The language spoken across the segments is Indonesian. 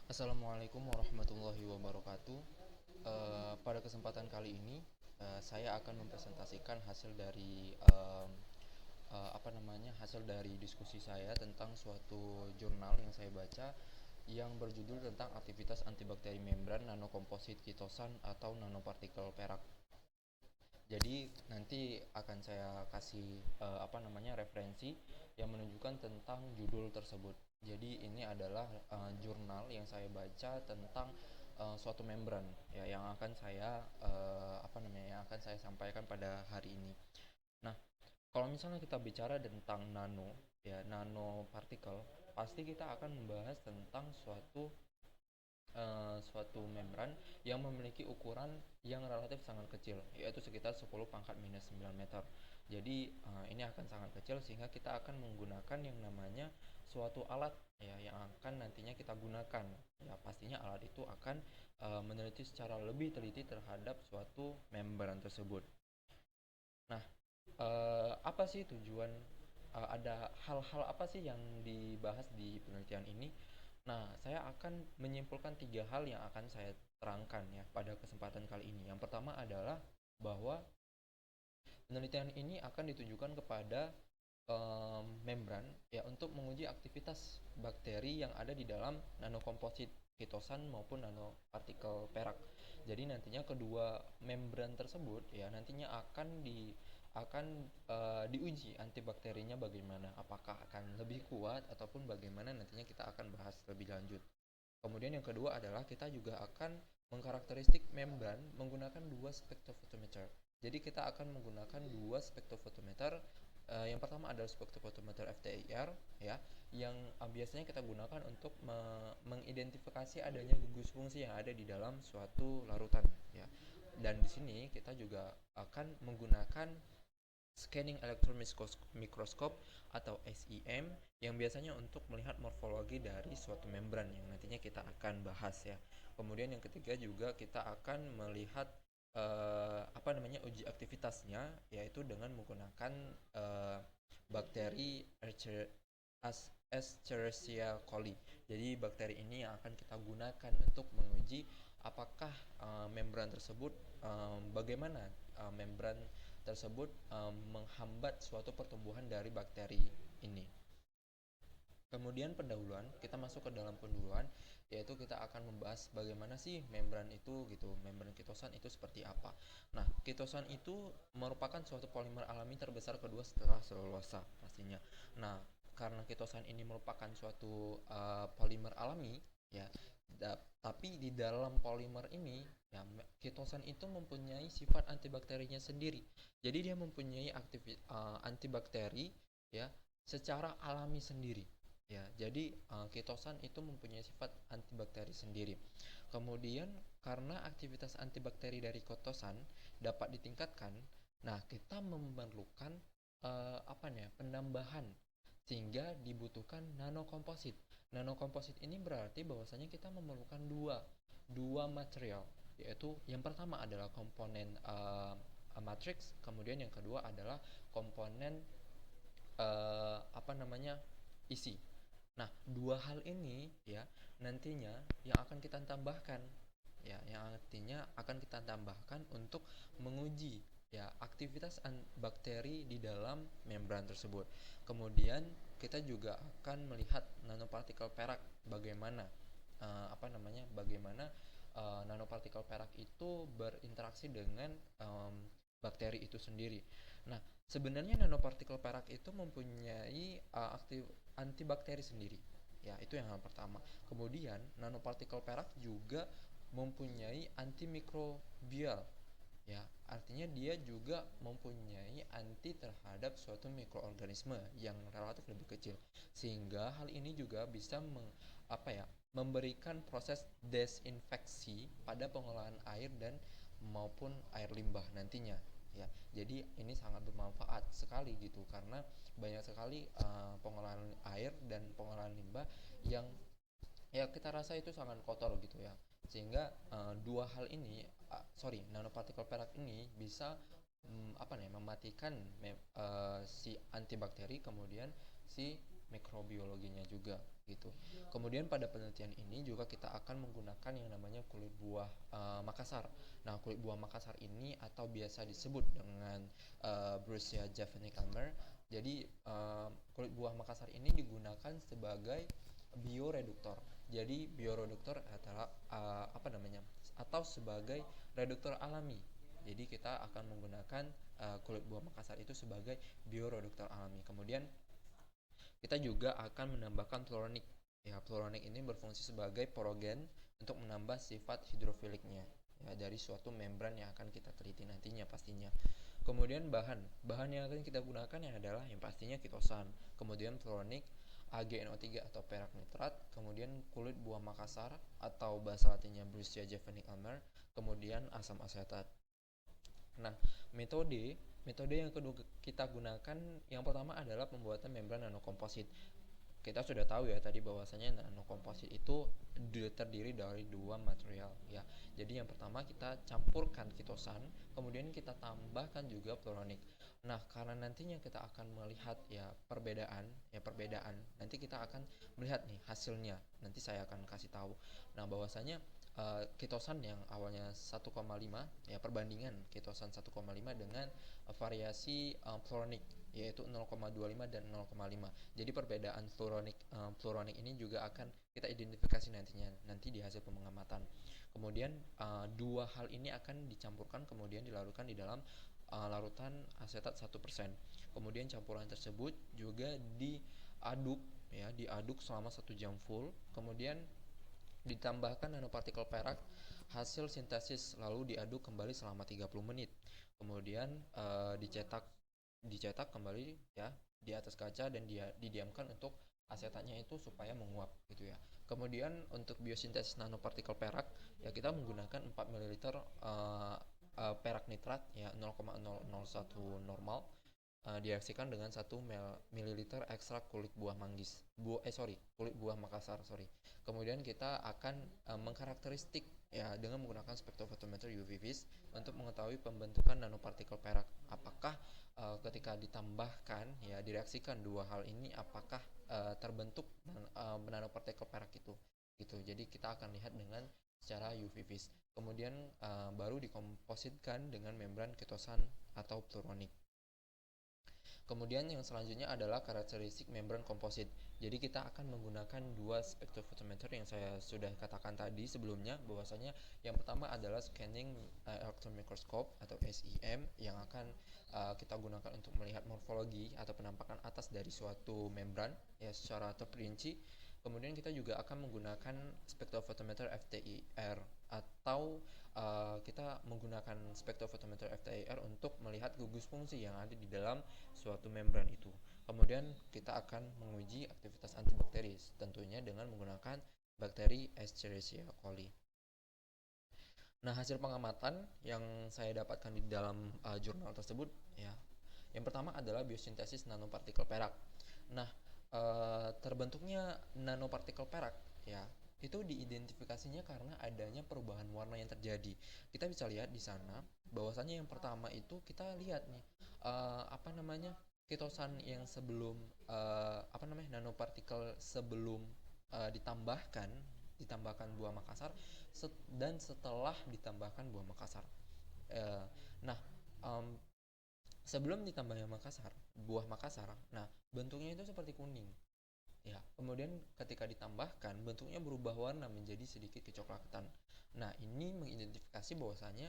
Assalamualaikum warahmatullahi wabarakatuh. Pada kesempatan kali ini, saya akan mempresentasikan hasil dari hasil dari diskusi saya tentang suatu jurnal yang saya baca yang berjudul tentang aktivitas antibakteri membran nanokomposit kitosan atau nanopartikel perak. Jadi nanti akan saya kasih referensi yang menunjukkan tentang judul tersebut. Jadi ini adalah jurnal yang saya baca tentang suatu membran ya yang akan saya yang akan saya sampaikan pada hari ini. Nah, kalau misalnya kita bicara tentang nanopartikel, pasti kita akan membahas tentang suatu membran yang memiliki ukuran yang relatif sangat kecil, yaitu sekitar 10 pangkat minus 9 meter. Jadi ini akan sangat kecil sehingga kita akan menggunakan yang namanya suatu alat ya yang akan nantinya kita gunakan. Ya pastinya alat itu akan meneliti secara lebih teliti terhadap suatu membran tersebut. Nah, apa sih tujuan ada hal-hal apa sih yang dibahas di penelitian ini? Nah, saya akan menyimpulkan tiga hal yang akan saya terangkan ya pada kesempatan kali ini. Yang pertama adalah bahwa penelitian ini akan ditujukan kepada membran ya untuk menguji aktivitas bakteri yang ada di dalam nanokomposit kitosan maupun nanopartikel perak. Jadi nantinya kedua membran tersebut ya nantinya diuji antibakterinya bagaimana, apakah akan lebih kuat ataupun bagaimana nantinya kita akan bahas lebih lanjut. Kemudian yang kedua adalah kita juga akan mengkarakteristik membran menggunakan dua spektrofotometer. Jadi kita akan menggunakan dua spektrofotometer. Yang pertama adalah spektrofotometer FTIR ya, yang biasanya kita gunakan untuk mengidentifikasi adanya gugus fungsi yang ada di dalam suatu larutan ya. Dan di sini kita juga akan menggunakan scanning electron microscope atau SEM yang biasanya untuk melihat morfologi dari suatu membran yang nantinya kita akan bahas ya. Kemudian yang ketiga juga kita akan melihat uji aktivitasnya yaitu dengan menggunakan bakteri Escherichia coli. Jadi bakteri ini yang akan kita gunakan untuk menguji apakah membran tersebut bagaimana membran tersebut menghambat suatu pertumbuhan dari bakteri ini. Kemudian pendahuluan, kita masuk ke dalam pendahuluan, yaitu kita akan membahas bagaimana sih membran itu gitu, membran kitosan itu seperti apa. Nah, kitosan itu merupakan suatu polimer alami terbesar kedua setelah selulosa pastinya. Nah, karena kitosan ini merupakan suatu polimer alami, ya, tapi di dalam polimer ini, ya, kitosan itu mempunyai sifat antibakterinya sendiri. Jadi dia mempunyai antibakteri, ya, secara alami sendiri. Ya, jadi ketosan itu mempunyai sifat antibakteri sendiri. Kemudian karena aktivitas antibakteri dari ketosan dapat ditingkatkan, nah kita memerlukan penambahan sehingga dibutuhkan nanokomposit. Nanokomposit ini berarti bahwasanya kita memerlukan dua material, yaitu yang pertama adalah komponen matrix, kemudian yang kedua adalah komponen isi. Nah, dua hal ini ya nantinya yang akan kita tambahkan ya, yang nantinya akan kita tambahkan untuk menguji ya aktivitas bakteri di dalam membran tersebut. Kemudian kita juga akan melihat nanopartikel perak bagaimana bagaimana nanopartikel perak itu berinteraksi dengan bakteri itu sendiri. Nah, sebenarnya nanopartikel perak itu mempunyai antibakteri sendiri. Ya, itu yang pertama. Kemudian, nanopartikel perak juga mempunyai antimikrobial. Ya, artinya dia juga mempunyai anti terhadap suatu mikroorganisme yang relatif lebih kecil. Sehingga hal ini juga bisa memberikan proses desinfeksi pada pengolahan air dan maupun air limbah nantinya ya. Jadi ini sangat bermanfaat sekali gitu karena banyak sekali pengolahan air dan pengolahan limbah yang ya kita rasa itu sangat kotor gitu ya. Sehingga dua hal ini nanopartikel perak ini bisa mematikan si antibakteri kemudian si mikrobiologinya juga gitu. Kemudian pada penelitian ini juga kita akan menggunakan yang namanya kulit buah Makassar. Nah, kulit buah Makassar ini atau biasa disebut dengan Brucia javanica Ulmer. Jadi kulit buah Makassar ini digunakan sebagai bioreduktor. Jadi bioreduktor adalah apa namanya? Atau sebagai reduktor alami. Jadi kita akan menggunakan kulit buah Makassar itu sebagai bioreduktor alami. Kemudian kita juga akan menambahkan fluoronik. Ya, fluoronik ini berfungsi sebagai porogen untuk menambah sifat hidrofiliknya ya dari suatu membran yang akan kita teliti nantinya pastinya. Kemudian bahan yang akan kita gunakan yang adalah yang pastinya kitosan, kemudian fluoronik, AgNO3 atau perak nitrat, kemudian kulit buah Makassar atau bahasa latinnya Brucia javanica Ulmer, kemudian asam asetat. Nah, metode metode yang kedua kita gunakan yang pertama adalah pembuatan membran nanokomposit. Kita sudah tahu ya tadi bahwasanya nanokomposit itu terdiri dari dua material ya. Jadi yang pertama kita campurkan kitosan, kemudian kita tambahkan juga fluoronik. Nah, karena nantinya kita akan melihat ya perbedaan, nanti kita akan melihat nih hasilnya. Nanti saya akan kasih tahu. Nah, bahwasanya kitosan yang awalnya 1,5 ya perbandingan kitosan 1,5 dengan variasi fluoronik yaitu 0,25 dan 0,5. Jadi perbedaan fluoronik ini juga akan kita identifikasi nanti di hasil pengamatan. Kemudian dua hal ini akan dicampurkan kemudian dilarutkan di dalam larutan asetat 1%. Kemudian campuran tersebut juga diaduk selama 1 jam full. Kemudian ditambahkan nanopartikel perak hasil sintesis lalu diaduk kembali selama 30 menit. Kemudian dicetak kembali ya di atas kaca dan dia didiamkan untuk asetatnya itu supaya menguap gitu ya. Kemudian untuk biosintesis nanopartikel perak ya kita menggunakan 4 ml perak nitrat ya 0,001 normal direaksikan dengan 1 ml ekstrak kulit buah manggis. Kulit buah Makassar, sorry. Kemudian kita akan mengkarakteristik ya dengan menggunakan spektrofotometer UV vis untuk mengetahui pembentukan nanopartikel perak. Apakah ketika ditambahkan ya direaksikan dua hal ini apakah terbentuk nanopartikel perak itu gitu. Jadi kita akan lihat dengan secara UV vis. Kemudian baru dikompositkan dengan membran kitosan atau fluoronik. Kemudian yang selanjutnya adalah karakteristik membran komposit. Jadi kita akan menggunakan dua spektrofotometer yang saya sudah katakan tadi sebelumnya bahwasanya yang pertama adalah scanning electron microscope atau SEM yang akan kita gunakan untuk melihat morfologi atau penampakan atas dari suatu membran ya secara terperinci. Kemudian kita juga akan menggunakan spektrofotometer FTIR atau kita menggunakan spektrofotometer FTIR untuk melihat gugus fungsi yang ada di dalam suatu membran itu. Kemudian kita akan menguji aktivitas antibakteri tentunya dengan menggunakan bakteri Escherichia coli. Nah, hasil pengamatan yang saya dapatkan di dalam jurnal tersebut ya. Yang pertama adalah biosintesis nanopartikel perak. Nah, terbentuknya nanopartikel perak ya itu diidentifikasinya karena adanya perubahan warna yang terjadi. Kita bisa lihat di sana bahwasanya yang pertama itu kita lihat nih apa namanya kitosan yang sebelum nanopartikel sebelum ditambahkan buah Makassar dan setelah ditambahkan buah Makassar. Uh, nah um, Sebelum ditambahnya buah Makassar, nah bentuknya itu seperti kuning. Ya, kemudian ketika ditambahkan bentuknya berubah warna menjadi sedikit kecoklatan. Nah, ini mengidentifikasi bahwasanya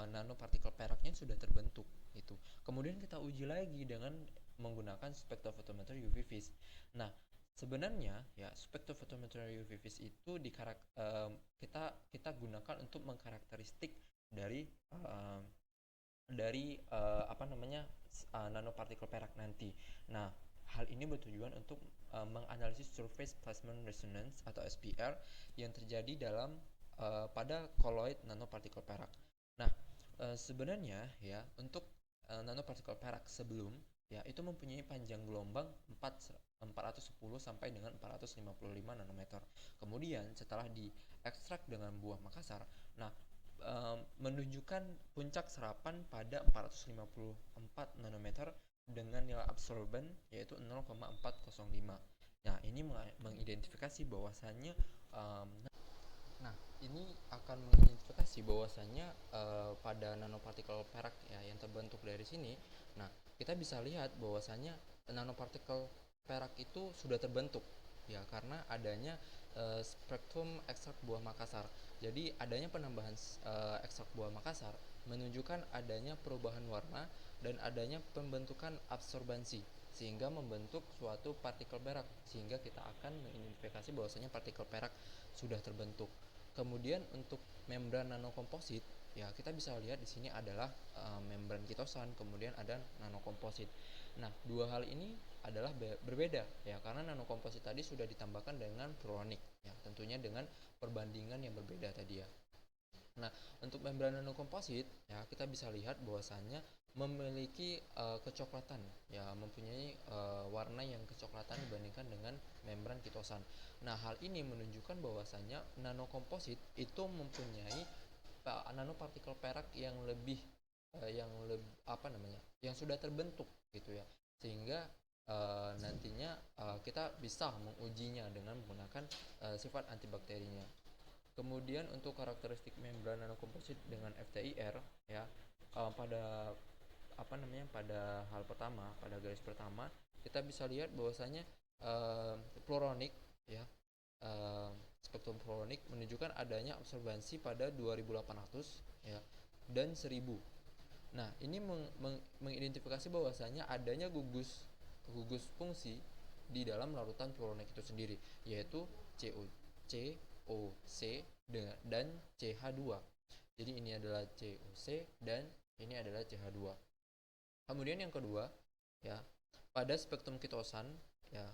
nanopartikel peraknya sudah terbentuk itu. Kemudian kita uji lagi dengan menggunakan spektrofotometer UV vis. Nah, sebenarnya ya spektrofotometer UV vis itu kita gunakan untuk mengkarakteristik dari nanopartikel perak nanti. Nah, hal ini bertujuan untuk menganalisis surface plasmon resonance atau SPR yang terjadi pada koloid nanopartikel perak. Nah, sebenarnya ya untuk nanopartikel perak sebelum ya itu mempunyai panjang gelombang 410 sampai dengan 455 nanometer. Kemudian setelah diekstrak dengan buah Makassar, nah menunjukkan puncak serapan pada 454 nanometer dengan nilai absorben yaitu 0,405. Nah, ini mengidentifikasi bahwasannya nah, ini akan mengidentifikasi bahwasannya pada nanopartikel perak ya yang terbentuk dari sini. Nah, kita bisa lihat bahwasannya nanopartikel perak itu sudah terbentuk ya karena adanya spektrum ekstrak buah Makassar. Jadi, adanya penambahan ekstrak buah Makassar menunjukkan adanya perubahan warna dan adanya pembentukan absorbansi sehingga membentuk suatu partikel perak, sehingga kita akan mengidentifikasi bahwasanya partikel perak sudah terbentuk. Kemudian untuk membran nanokomposit ya kita bisa lihat di sini adalah membran kitosan, kemudian ada nanokomposit. Nah, dua hal ini adalah berbeda ya karena nanokomposit tadi sudah ditambahkan dengan fluoronik ya, tentunya dengan perbandingan yang berbeda tadi ya. Nah, untuk membran nanokomposit ya kita bisa lihat bahwasannya memiliki kecoklatan ya, mempunyai warna yang kecoklatan dibandingkan dengan membran kitosan. Nah, hal ini menunjukkan bahwasannya nanokomposit itu mempunyai nanopartikel perak yang lebih yang sudah terbentuk gitu ya. Sehingga nantinya kita bisa mengujinya dengan menggunakan sifat antibakterinya. Kemudian untuk karakteristik membran nanokomposit dengan FTIR ya, pada pada hal pertama, pada garis pertama kita bisa lihat bahwasanya fluoronik ya, spektrum fluoronik menunjukkan adanya absorbansi pada 2800 ya dan 1000. Nah, ini mengidentifikasi bahwasanya adanya gugus gugus fungsi di dalam larutan fluoronik itu sendiri, yaitu COC dan CH2. Jadi ini adalah COC dan ini adalah CH2. Kemudian yang kedua ya, pada spektrum kitosan ya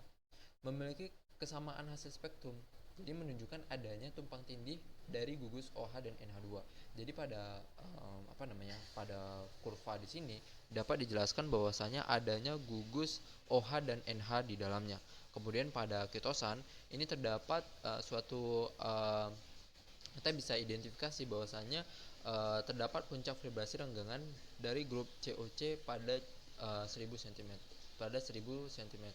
memiliki kesamaan hasil spektrum. Jadi menunjukkan adanya tumpang tindih dari gugus OH dan NH2. Jadi pada pada kurva di sini dapat dijelaskan bahwasanya adanya gugus OH dan NH di dalamnya. Kemudian pada kitosan ini terdapat kita bisa identifikasi bahwasanya terdapat puncak vibrasi renggangan dari grup COC pada 1000 cm pada 1000 cm.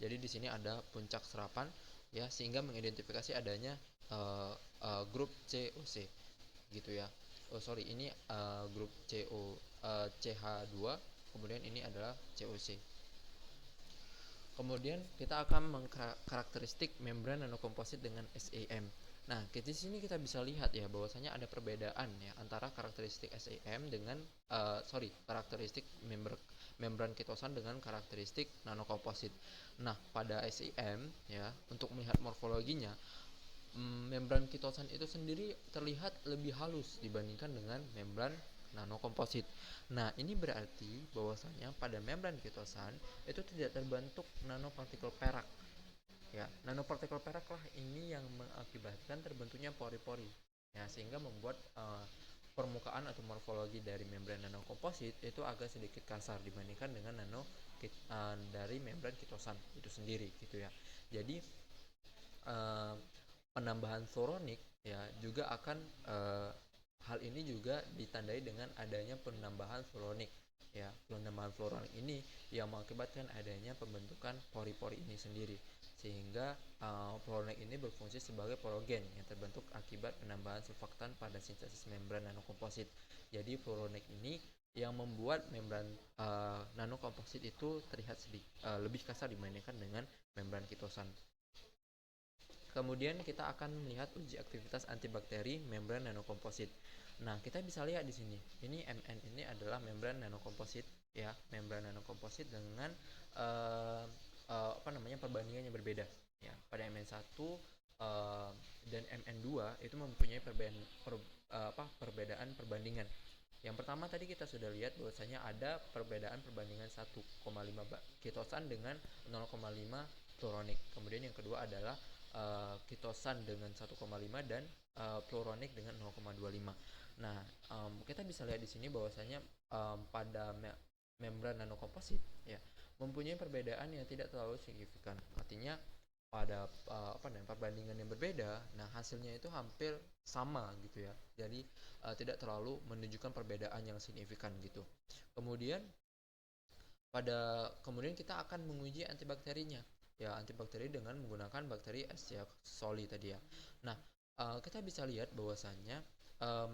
Jadi di sini ada puncak serapan ya, sehingga mengidentifikasi adanya grup COC gitu ya. Oh sorry, ini grup CH2, kemudian ini adalah COC. Kemudian kita akan mengkarakteristik membran nanokomposit dengan SEM. Nah, di sini kita bisa lihat ya bahwasanya ada perbedaan ya antara karakteristik SEM dengan karakteristik membran kitosan dengan karakteristik nanokomposit. Nah, pada SEM ya, untuk melihat morfologinya, membran kitosan itu sendiri terlihat lebih halus dibandingkan dengan membran nanokomposit. Nah, ini berarti bahwasanya pada membran kitosan itu tidak terbentuk nanopartikel perak. Ya, nanopartikel perak lah ini yang mengakibatkan terbentuknya pori-pori. Ya, sehingga membuat permukaan atau morfologi dari membran nanokomposit itu agak sedikit kasar dibandingkan dengan dari membran kitosan itu sendiri gitu ya. Jadi penambahan fluoronik ya juga akan hal ini juga ditandai dengan adanya penambahan fluoronik ya. Penambahan fluoronik ini yang mengakibatkan adanya pembentukan pori-pori ini sendiri, sehingga fluoronik ini berfungsi sebagai porogen yang terbentuk akibat penambahan surfaktan pada sintesis membran nanokomposit. Jadi fluoronik ini yang membuat membran nanokomposit itu terlihat lebih kasar dibandingkan dengan membran kitosan. Kemudian kita akan melihat uji aktivitas antibakteri membran nanokomposit. Nah, kita bisa lihat di sini. Ini MN ini adalah membran nanokomposit ya, membran nanokomposit dengan perbandingan yang berbeda ya. Pada MN1 dan MN2 itu mempunyai perbedaan perbandingan. Yang pertama tadi kita sudah lihat bahwasanya ada perbedaan perbandingan 1,5 kitosan dengan 0,5 fluoronik. Kemudian yang kedua adalah kitosan dengan 1,5 dan fluoronik dengan 0,25. Nah, kita bisa lihat di sini bahwasanya pada membran nanokomposit ya mempunyai perbedaan yang tidak terlalu signifikan. Artinya pada perbandingan yang berbeda, nah hasilnya itu hampir sama gitu ya. Jadi tidak terlalu menunjukkan perbedaan yang signifikan gitu. Kemudian kita akan menguji antibakterinya. ya antibakteri dengan menggunakan bakteri Escherichia coli tadi ya. Nah, kita bisa lihat bahwasannya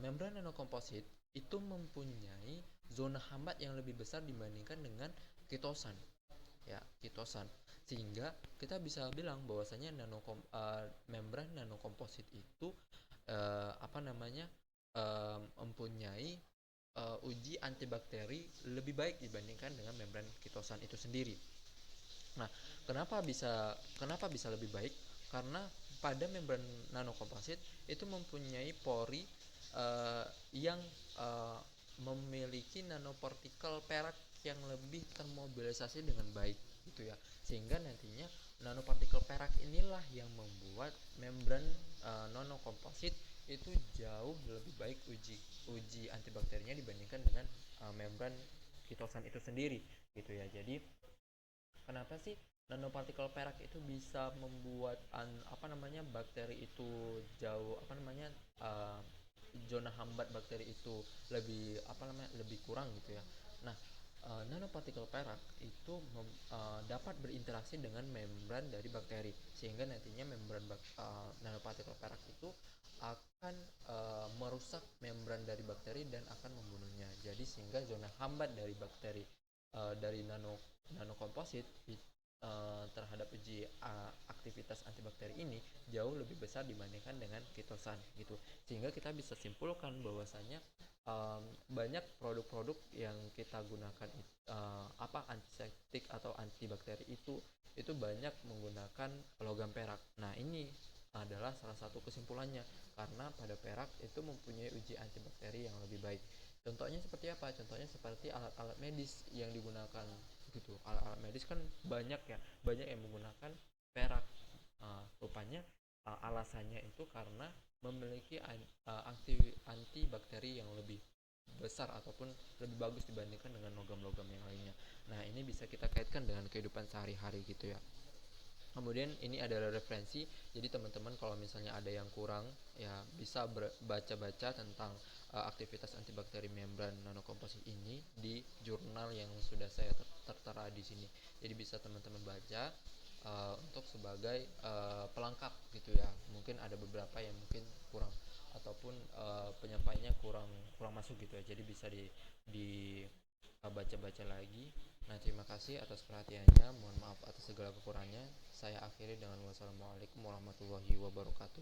membran nanokomposit itu mempunyai zona hambat yang lebih besar dibandingkan dengan kitosan, ya kitosan, sehingga kita bisa bilang bahwasanya membran nanokomposit itu apa namanya mempunyai uji antibakteri lebih baik dibandingkan dengan membran kitosan itu sendiri. Nah, kenapa bisa lebih baik? Karena pada membran nanokomposit itu mempunyai pori yang uh, memiliki nanopartikel perak yang lebih termobilisasi dengan baik gitu ya. Sehingga nantinya nanopartikel perak inilah yang membuat membran nanokomposit itu jauh lebih baik uji antibakterinya dibandingkan dengan membran kitosan itu sendiri gitu ya. Jadi kenapa sih nanopartikel perak itu bisa membuat apa namanya bakteri itu jauh apa namanya uh, zona hambat bakteri itu lebih apa namanya lebih kurang gitu ya. Nah, nanopartikel perak itu dapat berinteraksi dengan membran dari bakteri sehingga nantinya nanopartikel perak itu akan merusak membran dari bakteri dan akan membunuhnya. Jadi sehingga zona hambat dari bakteri dari nanokomposit terhadap uji aktivitas antibakteri ini jauh lebih besar dibandingkan dengan kitosan gitu, sehingga kita bisa simpulkan bahwasanya banyak produk-produk yang kita gunakan apa antiseptik atau antibakteri itu banyak menggunakan logam perak. Nah, ini adalah salah satu kesimpulannya karena pada perak itu mempunyai uji antibakteri yang lebih baik. Contohnya seperti apa? Contohnya seperti alat-alat medis yang digunakan gitu. Alat-alat medis kan banyak ya, banyak yang menggunakan perak. Rupanya alasannya itu karena memiliki antibakteri yang lebih besar ataupun lebih bagus dibandingkan dengan logam-logam yang lainnya. Nah, ini bisa kita kaitkan dengan kehidupan sehari-hari gitu ya. Kemudian ini adalah referensi, jadi teman-teman kalau misalnya ada yang kurang ya bisa baca-baca tentang aktivitas antibakteri membran nanokomposit ini di jurnal yang sudah saya tertera di sini. Jadi bisa teman-teman baca untuk sebagai pelengkap gitu ya. Mungkin ada beberapa yang mungkin kurang ataupun penyampaiannya kurang kurang masuk gitu ya. Jadi bisa di baca-baca lagi. Nah, terima kasih atas perhatiannya. Mohon maaf atas segala kekurangannya. Saya akhiri dengan wassalamualaikum warahmatullahi wabarakatuh.